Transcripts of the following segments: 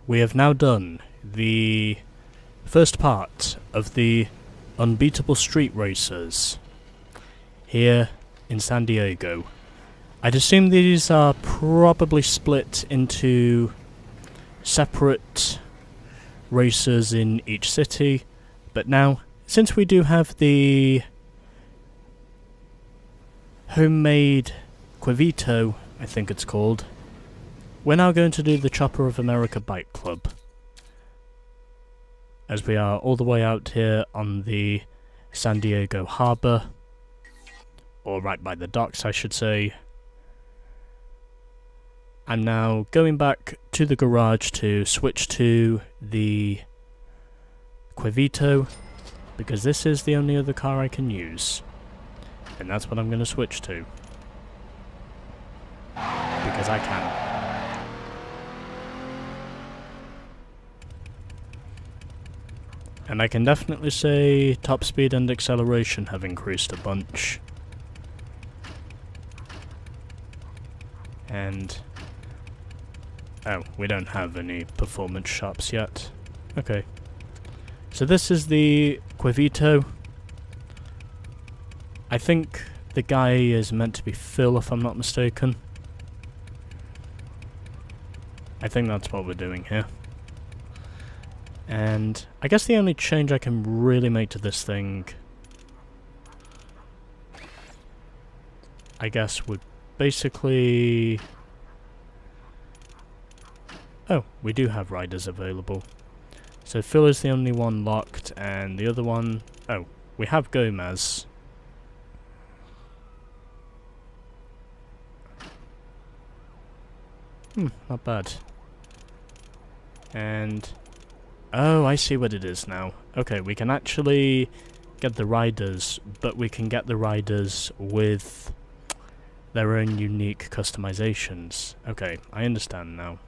we have now done the first part of the Unbeatable Street Racers here in San Diego. I'd assume these are probably split into separate races in each city, but now, since we do have the homemade Quevito, I think it's called, we're now going to do the Chopper of America Bike Club, as we are all the way out here on the San Diego Harbor, or right by the docks I should say. I'm now going back to the garage to switch to the Quevito, because this is the only other car I can use, and that's what I'm going to switch to, because I can. And I can definitely say top speed and acceleration have increased a bunch. And oh, we don't have any performance shops yet. Okay. So this is the Quevito. I think the guy is meant to be Phil, if I'm not mistaken. I think that's what we're doing here. And I guess the only change I can really make to this thing, I guess, would basically... Oh, we do have riders available. So Phil is the only one locked, and the other one... Oh, we have Gomez. Not bad. And... Oh, I see what it is now. Okay, we can actually get the riders, but we can get the riders with their own unique customizations. Okay, I understand now.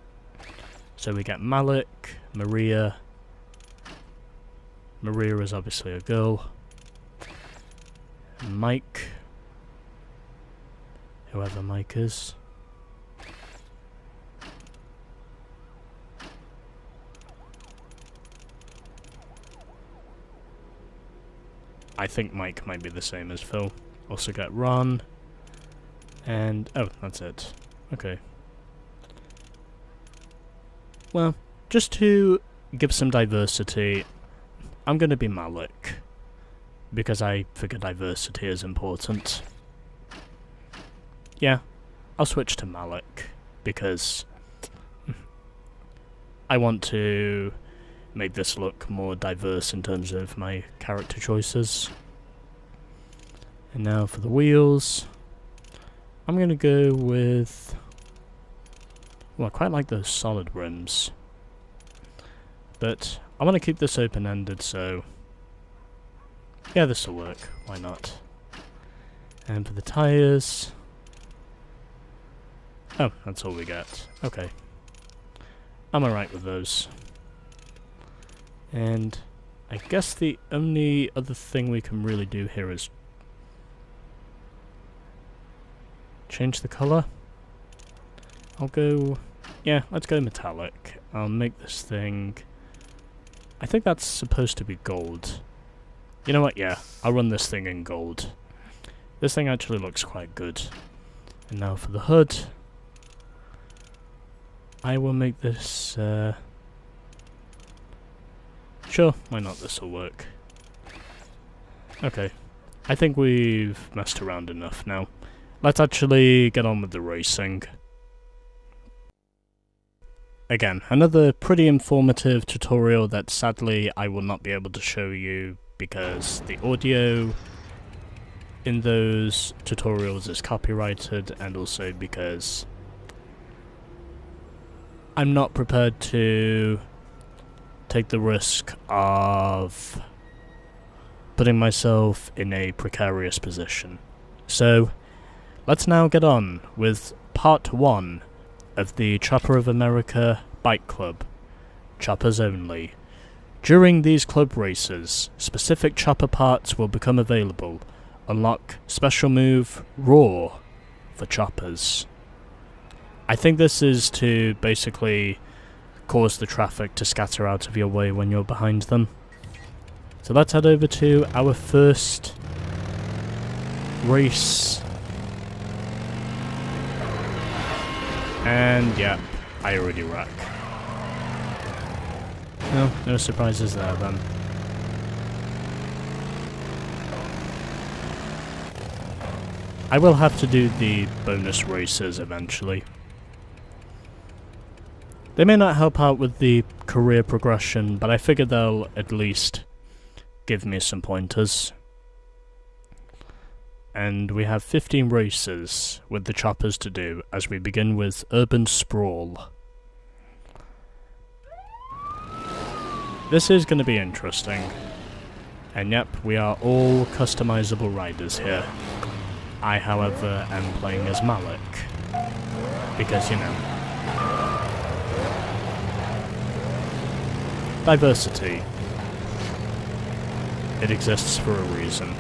So we get Malik, Maria. Maria is obviously a girl. Mike. Whoever Mike is. I think Mike might be the same as Phil. Also get Ron. And... oh, that's it. Okay. Well, just to give some diversity, I'm going to be Malik, because I figure diversity is important. Yeah, I'll switch to Malik, because I want to make this look more diverse in terms of my character choices. And now for the wheels, I'm going to go with... well, I quite like those solid rims, but I want to keep this open-ended, so yeah, this will work, why not? And for the tyres... oh, that's all we get. Okay. I'm alright with those. And I guess the only other thing we can really do here is change the colour. I'll go... yeah, let's go metallic. I'll make this thing... I think that's supposed to be gold. You know what, yeah, I'll run this thing in gold. This thing actually looks quite good. And now for the hood. I will make this... sure, why not, this'll work. Okay, I think we've messed around enough now. Let's actually get on with the racing. Again, another pretty informative tutorial that sadly I will not be able to show you because the audio in those tutorials is copyrighted, and also because I'm not prepared to take the risk of putting myself in a precarious position. So, let's now get on with part 1 of the Chopper of America Bike Club. Choppers only. During these club races, specific chopper parts will become available. Unlock special move Roar for choppers. I think this is to basically cause the traffic to scatter out of your way when you're behind them. So let's head over to our first race. And yeah, I already wreck. No surprises there then. I will have to do the bonus races eventually. They may not help out with the career progression, but I figure they'll at least give me some pointers. And we have 15 races with the choppers to do as we begin with Urban Sprawl. This is going to be interesting. And yep, we are all customizable riders here. I, however, am playing as Malik. Because, you know, diversity. It exists for a reason.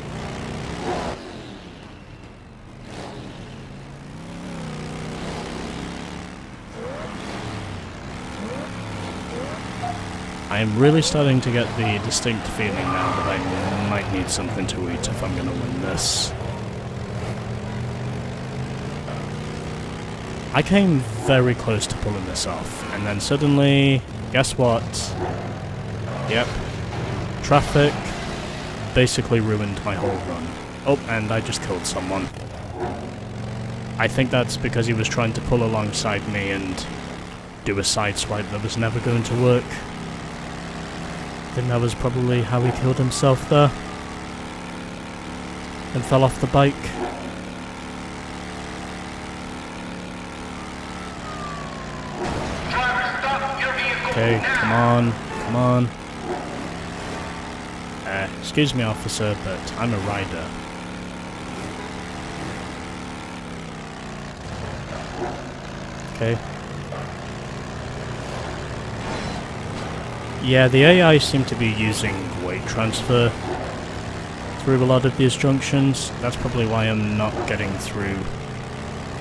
I am really starting to get the distinct feeling now that I might need something to eat if I'm going to win this. I came very close to pulling this off, and then suddenly, guess what? Yep. Traffic basically ruined my whole run. Oh, and I just killed someone. I think that's because he was trying to pull alongside me and do a sideswipe that was never going to work. I think that was probably how he killed himself there. And fell off the bike. Okay, come on, come on. Excuse me, officer, but I'm a rider. Okay. Yeah, the AI seem to be using weight transfer through a lot of these junctions. That's probably why I'm not getting through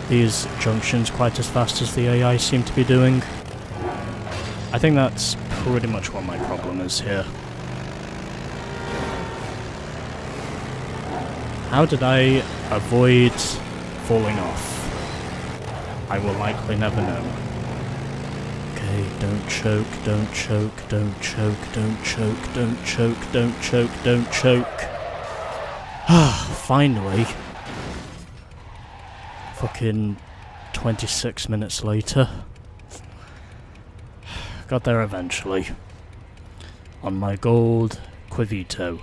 these junctions quite as fast as the AI seem to be doing. I think that's pretty much what my problem is here. How did I avoid falling off? I will likely never know. Okay, don't choke, don't choke, don't choke, don't choke, don't choke, don't choke, don't choke. Ah, finally. Fucking 26 minutes later. Got there eventually. On my gold Quivito.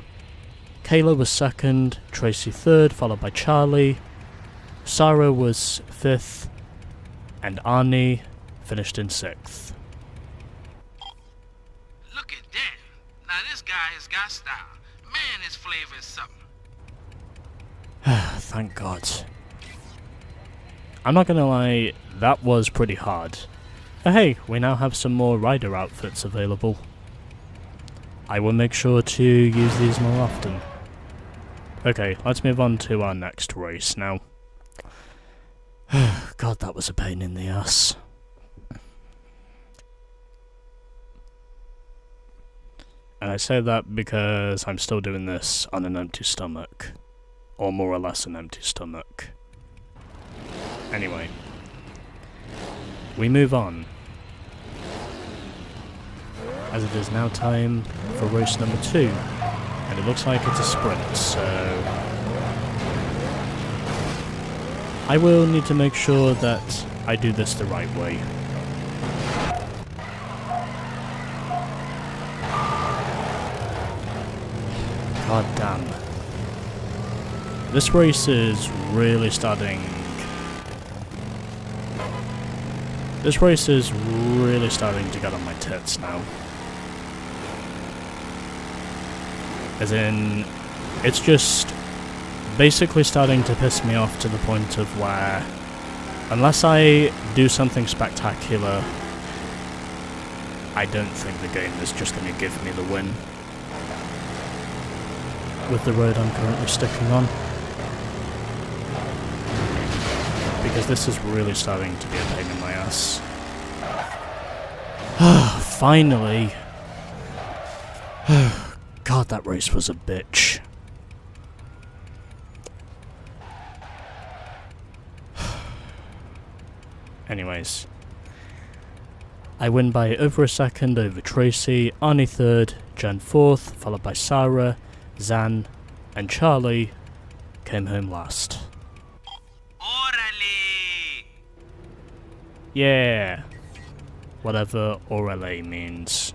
Kayla was second, Tracy third, followed by Charlie. Sarah was fifth, and Arnie finished in sixth. Look at that. Now this guy has got style. Man, his flavor is something. Thank God. I'm not gonna lie, that was pretty hard. But hey, we now have some more rider outfits available. I will make sure to use these more often. Okay, let's move on to our next race now. God, that was a pain in the ass. And I say that because I'm still doing this on an empty stomach. Or more or less an empty stomach. Anyway. We move on. As it is now time for race number 2. And it looks like it's a sprint, so I will need to make sure that I do this the right way. God damn. This race is really starting... This race is really starting to get on my tits now. As in, it's just basically starting to piss me off to the point of where, unless I do something spectacular, I don't think the game is just going to give me the win with the road I'm currently sticking on. Because this is really starting to be a pain in my ass. Finally. God, that race was a bitch. Anyways. I win by over a second over Tracy, Arnie third, Jen fourth, followed by Sarah, Zan, and Charlie came home last. Orale! Yeah. Whatever orale means.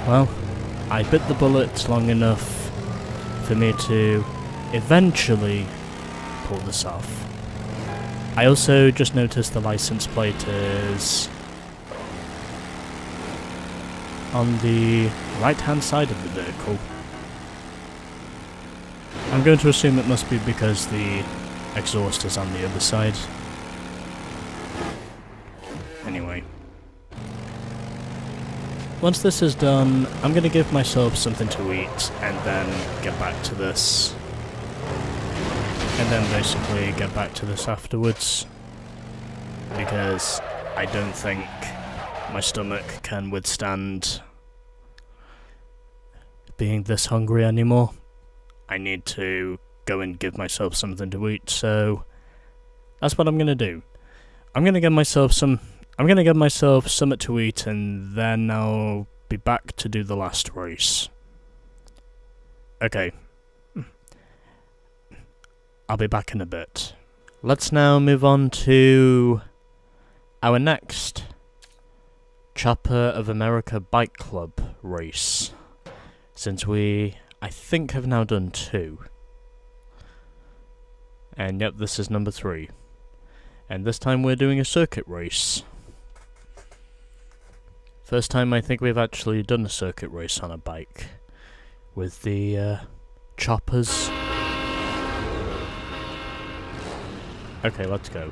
Well, I bit the bullet long enough for me to eventually pull this off. I also just noticed the license plate is on the right hand side of the vehicle. I'm going to assume it must be because the exhaust is on the other side. Anyway. Once this is done, I'm going to give myself something to eat and then get back to this. And then basically get back to this afterwards. Because I don't think my stomach can withstand being this hungry anymore. I need to go and give myself something to eat, so that's what I'm going to do. I'm going to give myself something to eat, and then I'll be back to do the last race. Okay. I'll be back in a bit. Let's now move on to our next Chopper of America Bike Club race. Since we, I think, have now done 2. And yep, this is number 3. And this time we're doing a circuit race. First time I think we've actually done a circuit race on a bike. With the choppers. Okay, let's go.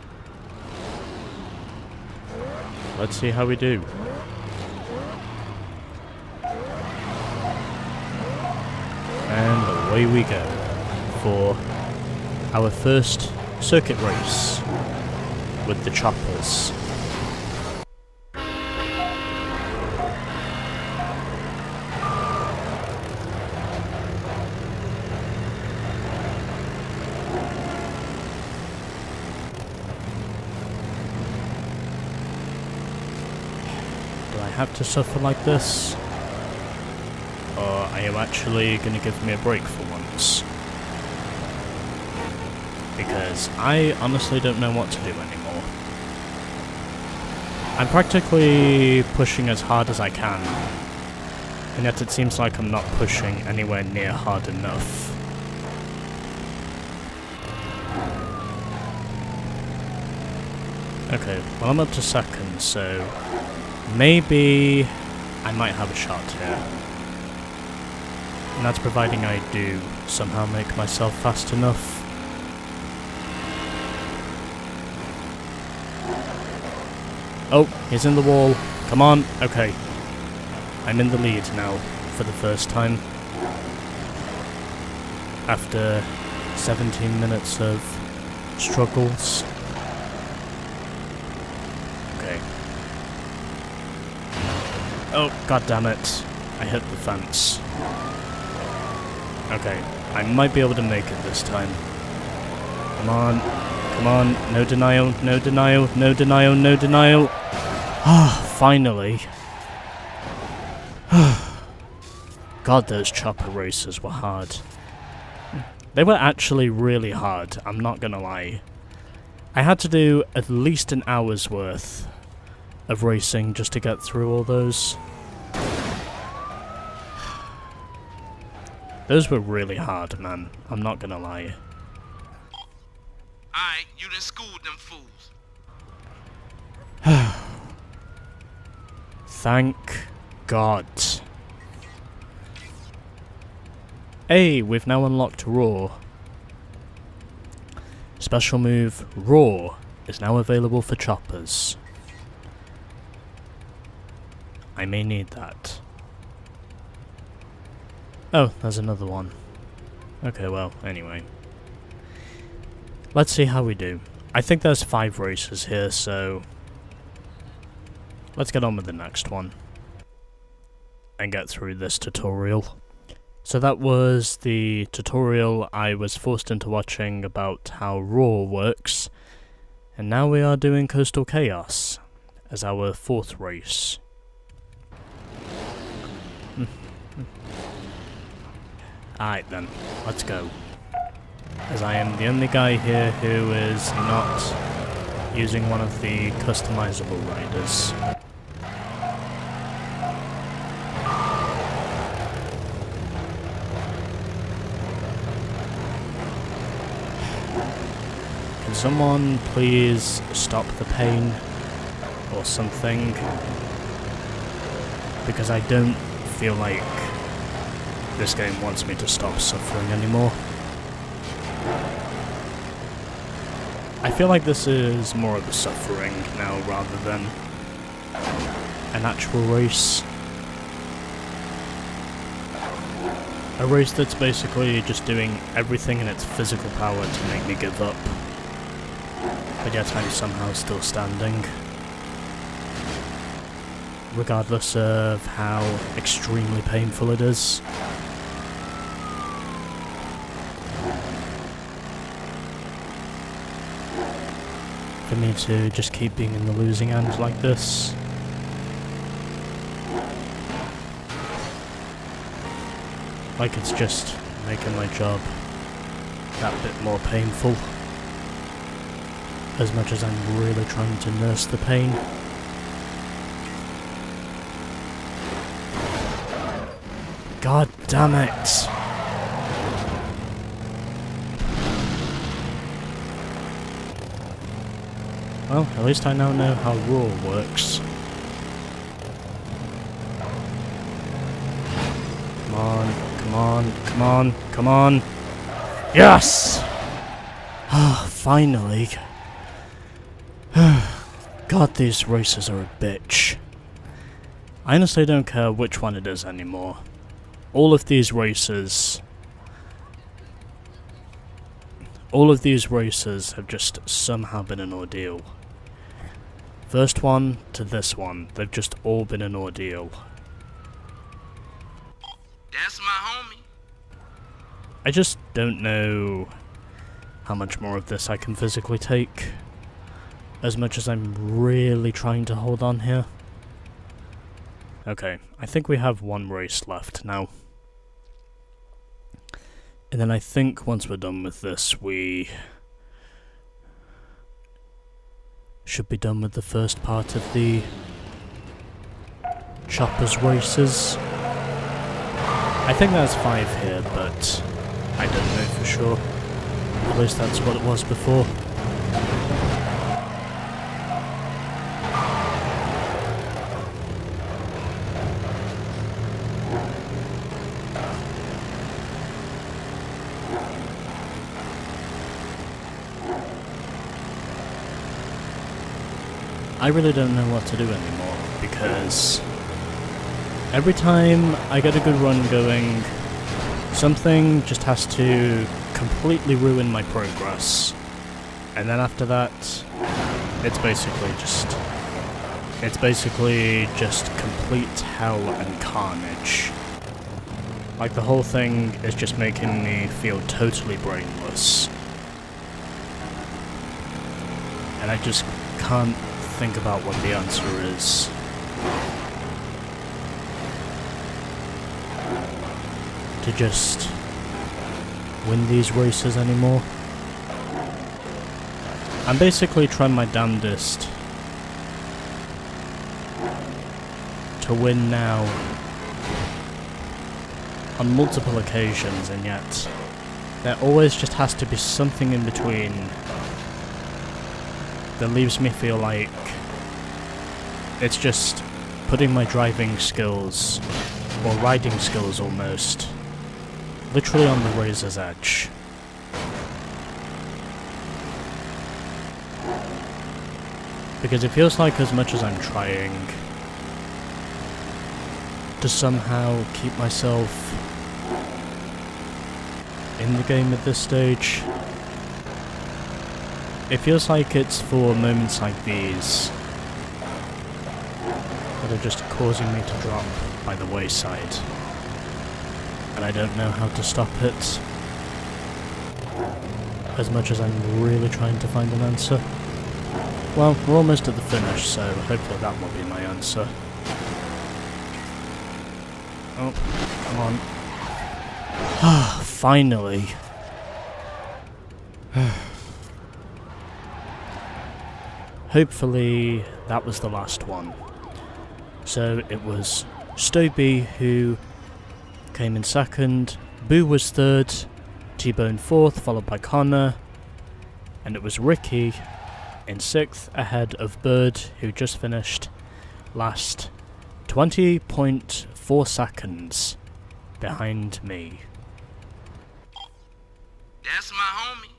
Let's see how we do. And away we go for our first circuit race with the choppers. Do I have to suffer like this? Or are you actually going to give me a break for once? Because I honestly don't know what to do anymore. I'm practically pushing as hard as I can, and yet it seems like I'm not pushing anywhere near hard enough. Okay, well I'm up to second, so maybe I might have a shot here. And that's providing I do somehow make myself fast enough. Oh, he's in the wall. Come on. Okay. I'm in the lead now for the first time. After 17 minutes of struggles. Okay. Oh, god damn it. I hit the fence. Okay, I might be able to make it this time. Come on. Come on. No denial, no denial, no denial, no denial. Ah, finally. God, those chopper races were hard. They were actually really hard, I'm not gonna lie. I had to do at least an hour's worth of racing just to get through all those. Those were really hard, man. I'm not gonna lie. Alright, you done schooled them fools. Thank God. Hey, we've now unlocked Raw. Special move Raw is now available for choppers. I may need that. Oh, there's another one. Okay, well, anyway. let's see how we do. I think there's 5 races here, so let's get on with the next one and get through this tutorial. So that was the tutorial I was forced into watching about how Raw works, and now we are doing Coastal Chaos as our 4th race. Alright then, let's go. As I am the only guy here who is not using one of the customizable riders. Can someone please stop the pain or something? Because I don't feel like this game wants me to stop suffering anymore. I feel like this is more of a suffering now rather than an actual race. A race that's basically just doing everything in its physical power to make me give up. But yet I'm somehow still standing. Regardless of how extremely painful it is. For me to just keep being in the losing end like this. Like it's just making my job that bit more painful. As much as I'm really trying to nurse the pain. God damn it! Well, at least I now know how Raw works. Come on, come on, come on, come on! Yes! Ah, finally. God, these races are a bitch. I honestly don't care which one it is anymore. All of these races have just somehow been an ordeal. First one to this one, they've just all been an ordeal. That's my homie. I just don't know how much more of this I can physically take. As much as I'm really trying to hold on here. Okay, I think we have one race left now. And then I think once we're done with this, we should be done with the first part of the Choppers races. I think there's 5 here, but I don't know for sure. At least that's what it was before. I really don't know what to do anymore, because every time I get a good run going, something just has to completely ruin my progress. And then after that, it's basically just complete hell and carnage. Like the whole thing is just making me feel totally brainless. And I just can't think about what the answer is. To just win these races anymore. I'm basically trying my damnedest to win now on multiple occasions, and yet there always just has to be something in between that leaves me feel like it's just putting my driving skills, or riding skills almost, literally on the razor's edge. Because it feels like as much as I'm trying to somehow keep myself in the game at this stage, It feels like it's for moments like these that are just causing me to drop by the wayside. And I don't know how to stop it. As much as I'm really trying to find an answer. Well, we're almost at the finish, so hopefully that will be my answer. Oh, come on. Ah, finally. Hopefully that was the last one. So it was Stoby who came in second, Boo was third, T-Bone fourth, followed by Connor, and it was Ricky in sixth, ahead of Bird, who just finished last, 20.4 seconds behind me. That's my homie.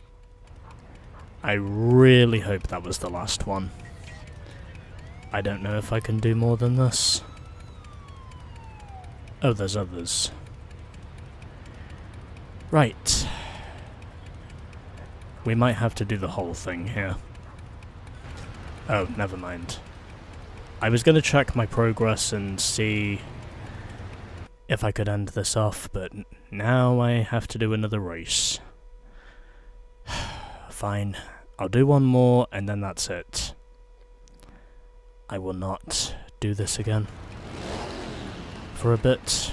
I really hope that was the last one. I don't know if I can do more than this. Oh, there's others. Right. We might have to do the whole thing here. Oh, never mind. I was going to check my progress and see if I could end this off, but now I have to do another race. Fine. I'll do one more and then that's it. I will not do this again. For a bit.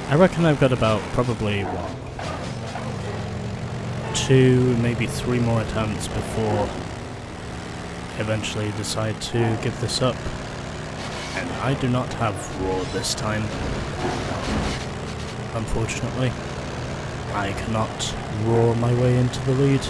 I reckon I've got about probably, 2, maybe 3 more attempts before I eventually decide to give this up. And I do not have Roar this time. Unfortunately. I cannot roar my way into the lead.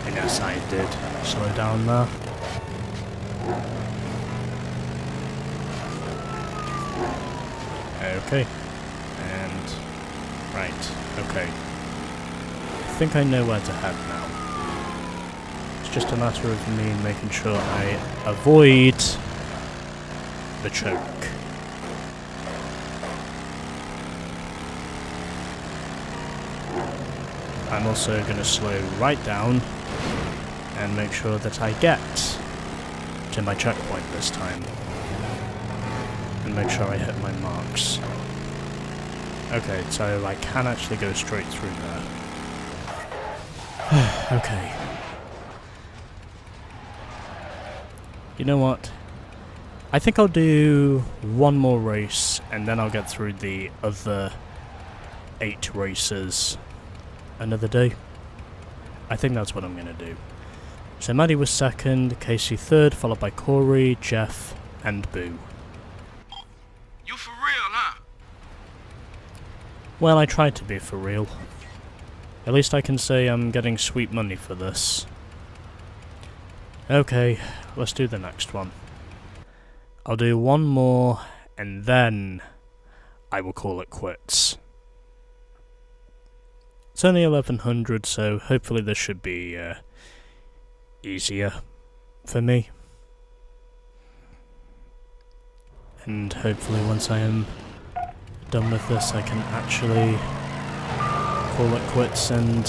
I guess I did slow down there. Okay. And... right. Okay. I think I know where to head now. It's just a matter of me making sure I avoid the choke. I'm also going to slow right down and make sure that I get to my checkpoint this time. And make sure I hit my marks. Okay, so I can actually go straight through there. Okay. You know what? I think I'll do one more race and then I'll get through the other 8 races another day. I think that's what I'm going to do. So Maddie was second, Casey third, followed by Corey, Jeff, and Boo. You for real, huh? Well, I tried to be for real. At least I can say I'm getting sweet money for this. Okay, let's do the next one. I'll do one more, and then I will call it quits. It's only 1100, so hopefully this should be easier for me. And hopefully once I am done with this I can actually call it quits and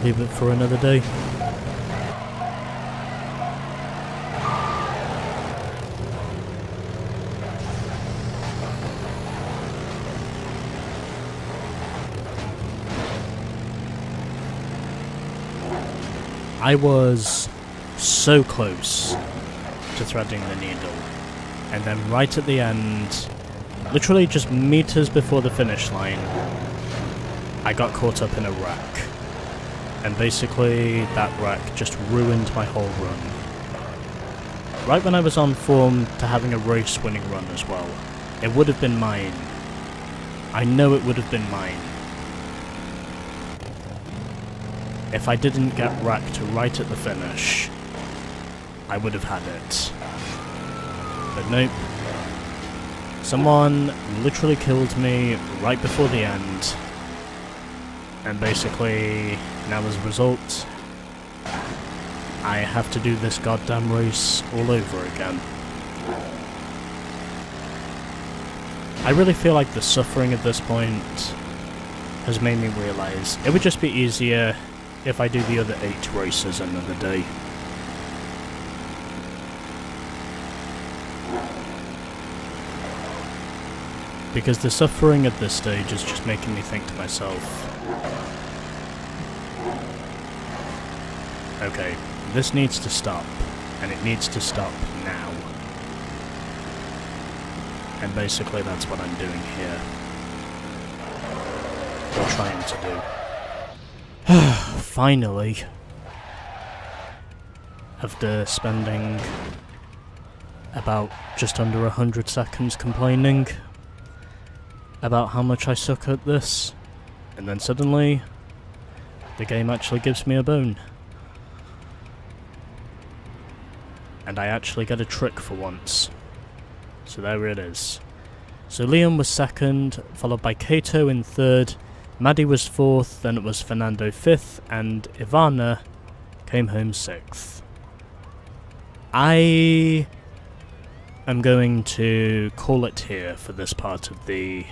leave it for another day. I was so close to threading the needle, and then right at the end, literally just meters before the finish line, I got caught up in a wreck. And basically, that wreck just ruined my whole run. Right when I was on form to having a race-winning run as well. It would have been mine I know it would have been mine. If I didn't get wrecked right at the finish, I would have had it. But nope. Someone literally killed me right before the end. And basically, now as a result, I have to do this goddamn race all over again. I really feel like the suffering at this point has made me realise it would just be easier if I do the other 8 races another day. Because the suffering at this stage is just making me think to myself, okay, this needs to stop, and it needs to stop now. And basically that's what I'm doing here. Or trying to do. Finally. After spending about just under 100 seconds complaining about how much I suck at this, and then suddenly the game actually gives me a bone. And I actually get a trick for once. So there it is. So Liam was 2nd, followed by Kato in 3rd, Maddie was 4th, then it was Fernando 5th, and Ivana came home 6th. I am going to call it here for this part of the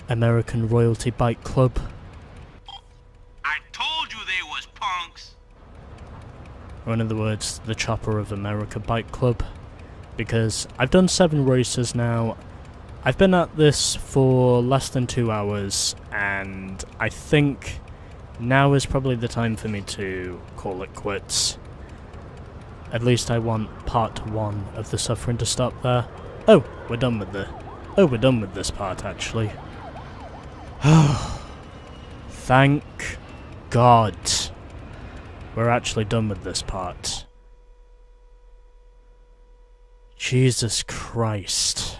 American Royalty Bike Club. I told you they was punks. Or in other words, the Chopper of America Bike Club. Because I've done 7 races now. I've been at this for less than 2 hours, and I think now is probably the time for me to call it quits. At least I want part 1 of the suffering to stop there. Oh, we're done with this part actually. Thank God. We're actually done with this part. Jesus Christ.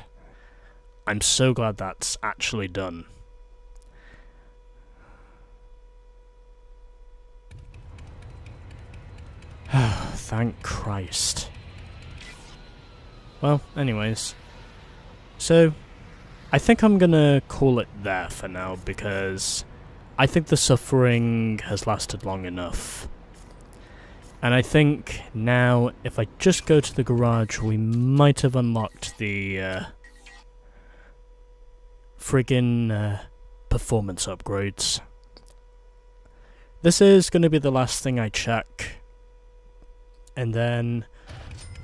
I'm so glad that's actually done. Thank Christ. Well, anyways. So, I think I'm gonna call it there for now, because I think the suffering has lasted long enough. And I think now, if I just go to the garage, we might have unlocked the friggin' performance upgrades. This is going to be the last thing I check. And then,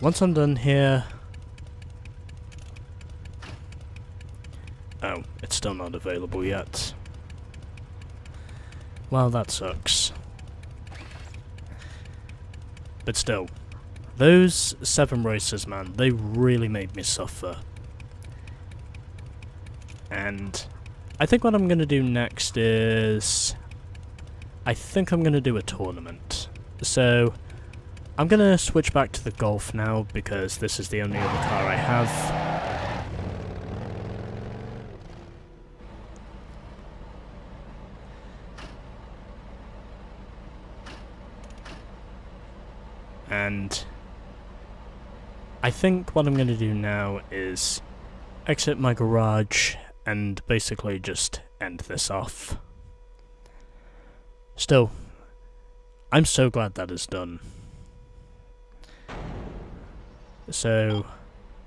once I'm done here... Oh, it's still not available yet. Well, that sucks. But still, those 7 races, man, they really made me suffer. And I think what I'm going to do next is... I think I'm going to do a tournament. So, I'm going to switch back to the Golf now, because this is the only other car I have. And I think what I'm going to do now is exit my garage and basically just end this off. Still, I'm so glad that is done. So...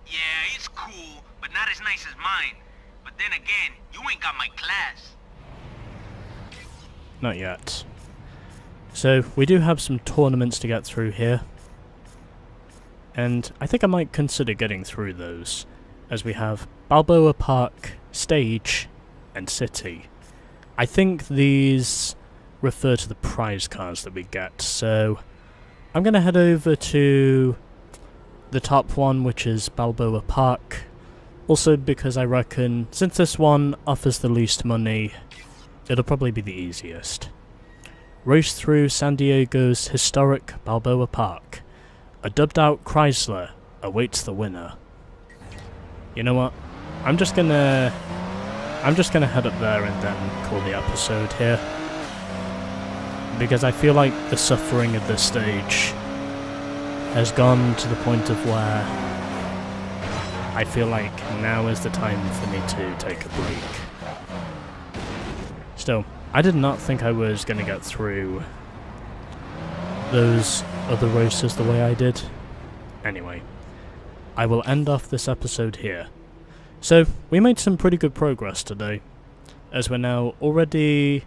Yeah, it's cool, but not as nice as mine. But then again, you ain't got my class. Not yet. So, we do have some tournaments to get through here. And I think I might consider getting through those, as we have Balboa Park, Stage, and City. I think these refer to the prize cars that we get, so I'm going to head over to the top one, which is Balboa Park. Also because I reckon, since this one offers the least money, it'll probably be the easiest. Race through San Diego's historic Balboa Park. A dubbed-out Chrysler awaits the winner. You know what? I'm just gonna I'm just going to head up there and then call the episode here. Because I feel like the suffering at this stage has gone to the point of where I feel like now is the time for me to take a break. Still, I did not think I was going to get through those other races the way I did. Anyway, I will end off this episode here. So, we made some pretty good progress today, as we're now already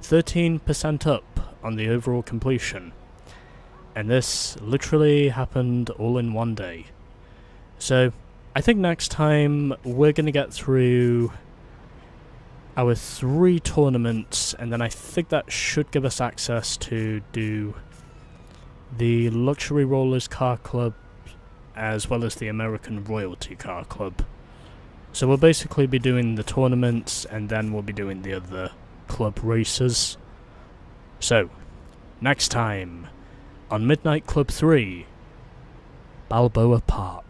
13% up on the overall completion. And this literally happened all in one day. So, I think next time we're going to get through our 3 tournaments, and then I think that should give us access to do the Luxury Rollers Car Club as well as the American Royalty Car Club. So we'll basically be doing the tournaments, and then we'll be doing the other club races. So, next time on Midnight Club 3, Balboa Park.